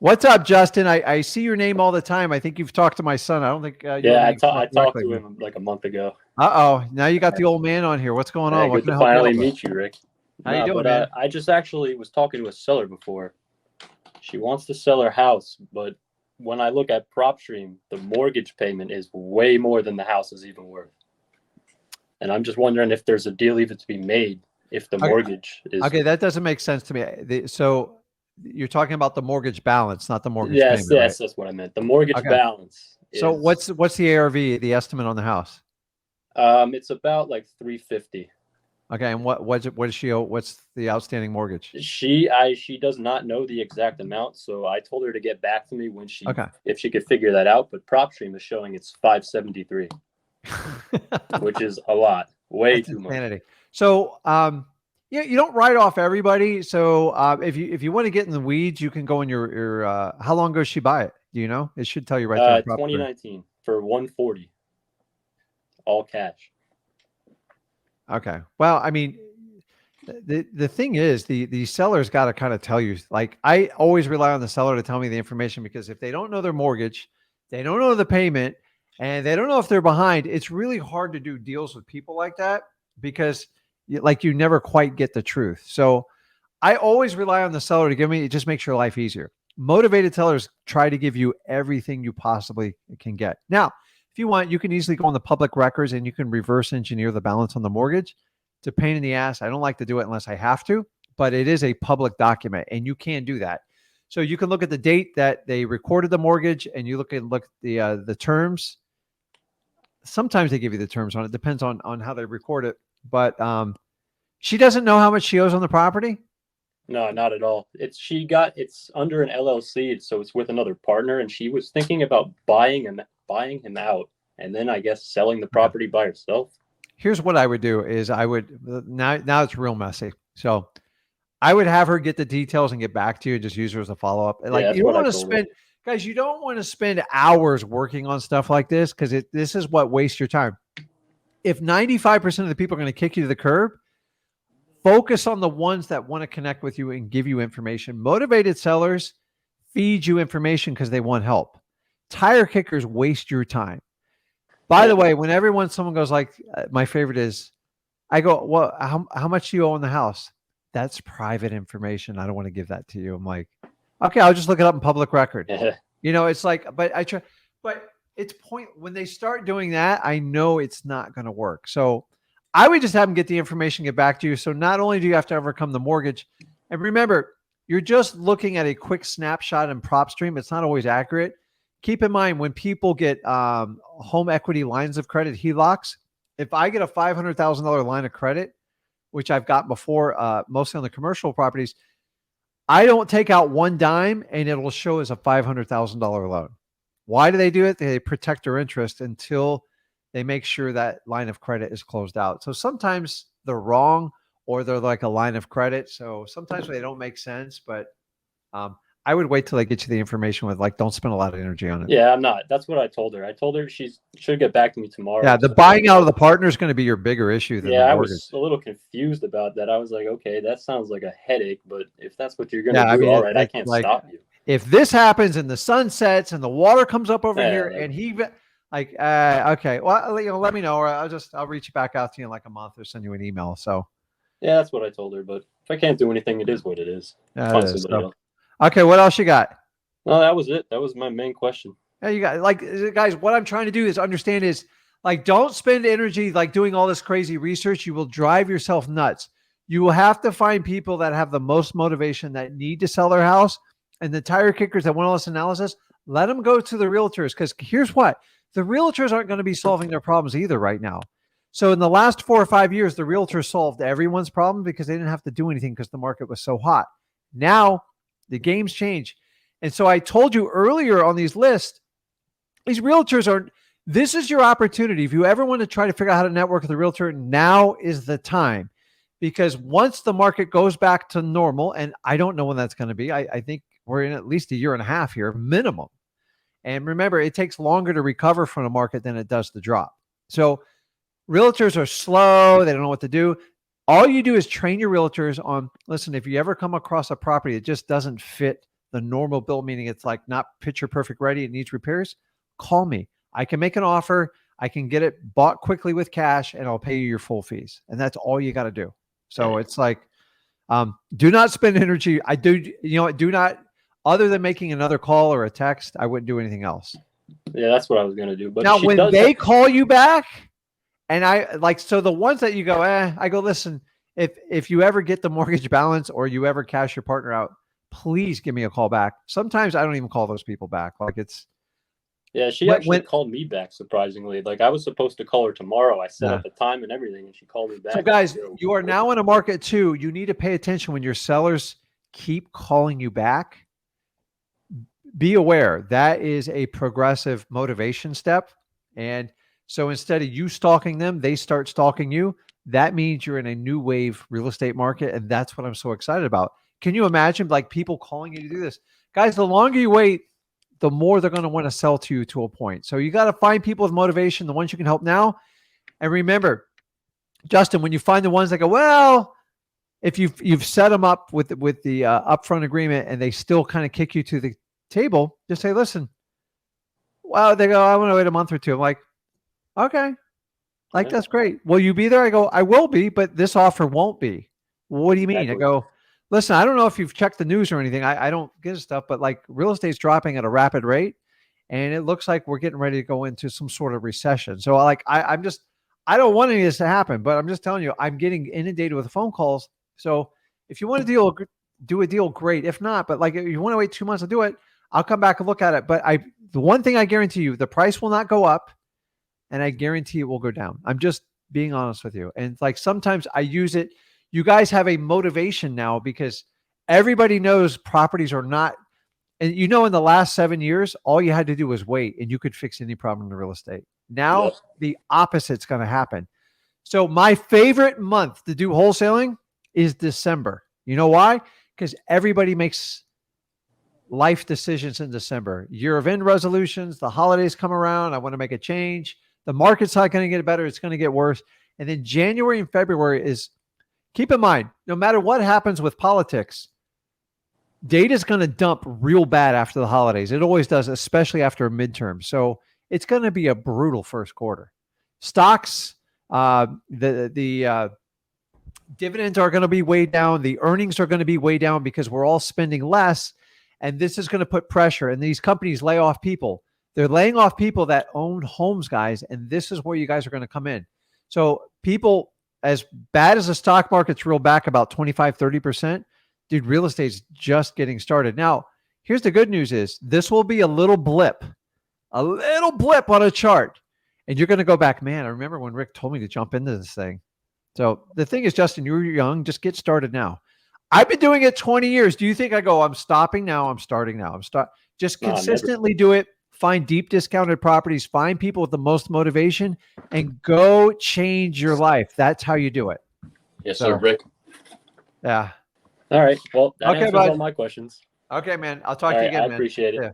What's up, Justin? I see your name all the time. I think you've talked to my son. I don't think Yeah, I talked to him like a month ago. Uh-oh. Now you got the old man on here. What's going on? What Good can I to help you out finally with? meet you, Rick. How you doing, man? I just actually was talking to a seller before. She wants to sell her house, but when I look at PropStream, the mortgage payment is way more than the house is even worth. And I'm just wondering if there's a deal even to be made if the mortgage is. Okay, that doesn't make sense to me. So you're talking about the mortgage balance, not the mortgage Yes, payment, right? that's what I meant. The mortgage balance. So what's the ARV, the estimate on the house? It's about like 350. Okay, and what does she owe? What's the outstanding mortgage? She does not know the exact amount, so I told her to get back to me when if she could figure that out. But PropStream is showing it's 573, which is a lot, way too much. So you don't write off everybody. So if you want to get in the weeds, you can go in your how long ago she buy it? Do you know? It should tell you right there. 2019 for 140, all cash. Okay. Well, I mean, the thing is, the seller's got to kind of tell you. Like, I always rely on the seller to tell me the information, because if they don't know their mortgage, they don't know the payment, and they don't know if they're behind, it's really hard to do deals with people like that, because you never quite get the truth. So I always rely on the seller to give me, it just makes your life easier. Motivated sellers try to give you everything you possibly can get. Now, if you want, you can easily go on the public records and you can reverse engineer the balance on the mortgage. It's a pain in the ass. I don't like to do it unless I have to, but it is a public document and you can do that. So you can look at the date that they recorded the mortgage, and you look at the terms. Sometimes they give you the terms on it. Depends on how they record it. But she doesn't know how much she owes on the property? No, not at all. It's under an LLC, so it's with another partner, and she was thinking about buying him out, and then I guess selling the property by herself. Here's what I would do is now it's real messy. So I would have her get the details and get back to you and just use her as a follow-up. Like, you don't want to spend, guys, you don't want to spend hours working on stuff like this, because this is what wastes your time. If 95% of the people are going to kick you to the curb, focus on the ones that want to connect with you and give you information. Motivated sellers feed you information because they want help. Tire kickers waste your time. By the way, whenever someone goes like, my favorite is, I go, well, how much do you owe on the house? That's private information. I don't want to give that to you. I'm like, okay, I'll just look it up in public record. It's like, but it's when they start doing that, I know it's not going to work. So I would just have them get the information, get back to you. So not only do you have to overcome the mortgage, and remember, you're just looking at a quick snapshot in PropStream. It's not always accurate. Keep in mind, when people get home equity lines of credit, HELOCs, if I get a $500,000 line of credit, which I've got before, mostly on the commercial properties, I don't take out one dime and it will show as a $500,000 loan. Why do they do it? They protect their interest until they make sure that line of credit is closed out. So sometimes they're wrong, or they're like a line of credit. So sometimes they don't make sense, but I would wait till they get you the information with, like, don't spend a lot of energy on it. Yeah, I'm not. That's what I told her. I told her she should get back to me tomorrow. Yeah, the buying out of the partner is going to be your bigger issue than the mortgage. I was a little confused about that. I was like, okay, that sounds like a headache, but if that's what you're going to do, all right, I can't stop you. If this happens and the sun sets and the water comes up over here, and he okay, well, let me know, or I'll reach back out to you in like a month or send you an email. So yeah, that's what I told her. But if I can't do anything, it is what it is. Okay, what else you got? No, that was it. That was my main question. Yeah, you got, guys, what I'm trying to do is understand is, don't spend energy doing all this crazy research. You will drive yourself nuts. You will have to find people that have the most motivation, that need to sell their house, and the tire kickers that want all this analysis. Let them go to the realtors, because here's what. The realtors aren't going to be solving their problems either right now. So in the last 4 or 5 years, the realtors solved everyone's problem because they didn't have to do anything because the market was so hot. Now the game's changed. And so I told you earlier on these lists, these realtors this is your opportunity. If you ever want to try to figure out how to network with a realtor, now is the time. Because once the market goes back to normal, and I don't know when that's going to be, I think we're in at least a year and a half here, minimum. And remember, it takes longer to recover from a market than it does to drop. So realtors are slow. They don't know what to do. All you do is train your realtors on, listen, if you ever come across a property that just doesn't fit the normal build, meaning it's like not picture perfect ready, it needs repairs, call me. I can make an offer. I can get it bought quickly with cash, and I'll pay you your full fees. And that's all you got to do. So it's like, do not spend energy. Do not, other than making another call or a text, I wouldn't do anything else. Yeah, that's what I was going to do. But now when they call you back, and so the ones that you go, I go, listen, if you ever get the mortgage balance or you ever cash your partner out, please give me a call back. Sometimes I don't even call those people back. Like it's, yeah, she actually called me back, surprisingly. Like I was supposed to call her tomorrow. I set up a time and everything, and she called me back. So guys, you are now in a market too. You need to pay attention when your sellers keep calling you back. Be aware that is a progressive motivation step. And so instead of you stalking them, they start stalking you. That means you're in a new wave real estate market. And that's what I'm so excited about. Can you imagine like people calling you to do this? Guys, the longer you wait, the more they're going to want to sell to you to a point. So you got to find people with motivation, the ones you can help now. And remember, Justin, when you find the ones that go, well, if you've set them up with the upfront agreement and they still kind of kick you to the table, just say, listen, well, they go, I want to wait a month or two. I'm like, okay, like, that's great. Will you be there? I go, I will be, but this offer won't be. Well, what do you mean? Exactly. I go, listen, I don't know if you've checked the news or anything. I don't get stuff, but like real estate's dropping at a rapid rate and it looks like we're getting ready to go into some sort of recession. So like, I don't want any of this to happen, but I'm just telling you, I'm getting inundated with phone calls. So if you want to do a deal, great. If not, but like if you want to wait 2 months to do it, I'll come back and look at it. But the one thing I guarantee you, the price will not go up and I guarantee it will go down. I'm just being honest with you. And like, sometimes I use it. You guys have a motivation now because everybody knows properties are not, and in the last 7 years, all you had to do was wait and you could fix any problem in the real estate. Now the opposite's going to happen. So my favorite month to do wholesaling is December. You know why? Because everybody makes life decisions in December. Year of end resolutions, the holidays come around. I want to make a change. The market's not going to get better. It's going to get worse. And then January and February is, keep in mind, no matter what happens with politics, data is going to dump real bad after the holidays. It always does, especially after a midterm. So it's going to be a brutal first quarter. Stocks, the dividends are going to be way down. The earnings are going to be way down because we're all spending less. And this is going to put pressure. And these companies lay off people. They're laying off people that own homes, guys. And this is where you guys are going to come in. So people, as bad as the stock market's reeled back about 25, 30%, dude, real estate's just getting started. Now, here's the good news is this will be a little blip on a chart. And you're going to go back, man, I remember when Rick told me to jump into this thing. So the thing is, Justin, you're young, just get started now. I've been doing it 20 years. Do you think I go, I'm stopping now, I'm starting now? Just consistently do it. Find deep discounted properties, find people with the most motivation, and go change your life. That's how you do it. Yes, sir, Rick. Yeah. All right. Well, that answers all my questions. Okay, man. I'll talk to you again, man. I appreciate it. Yeah.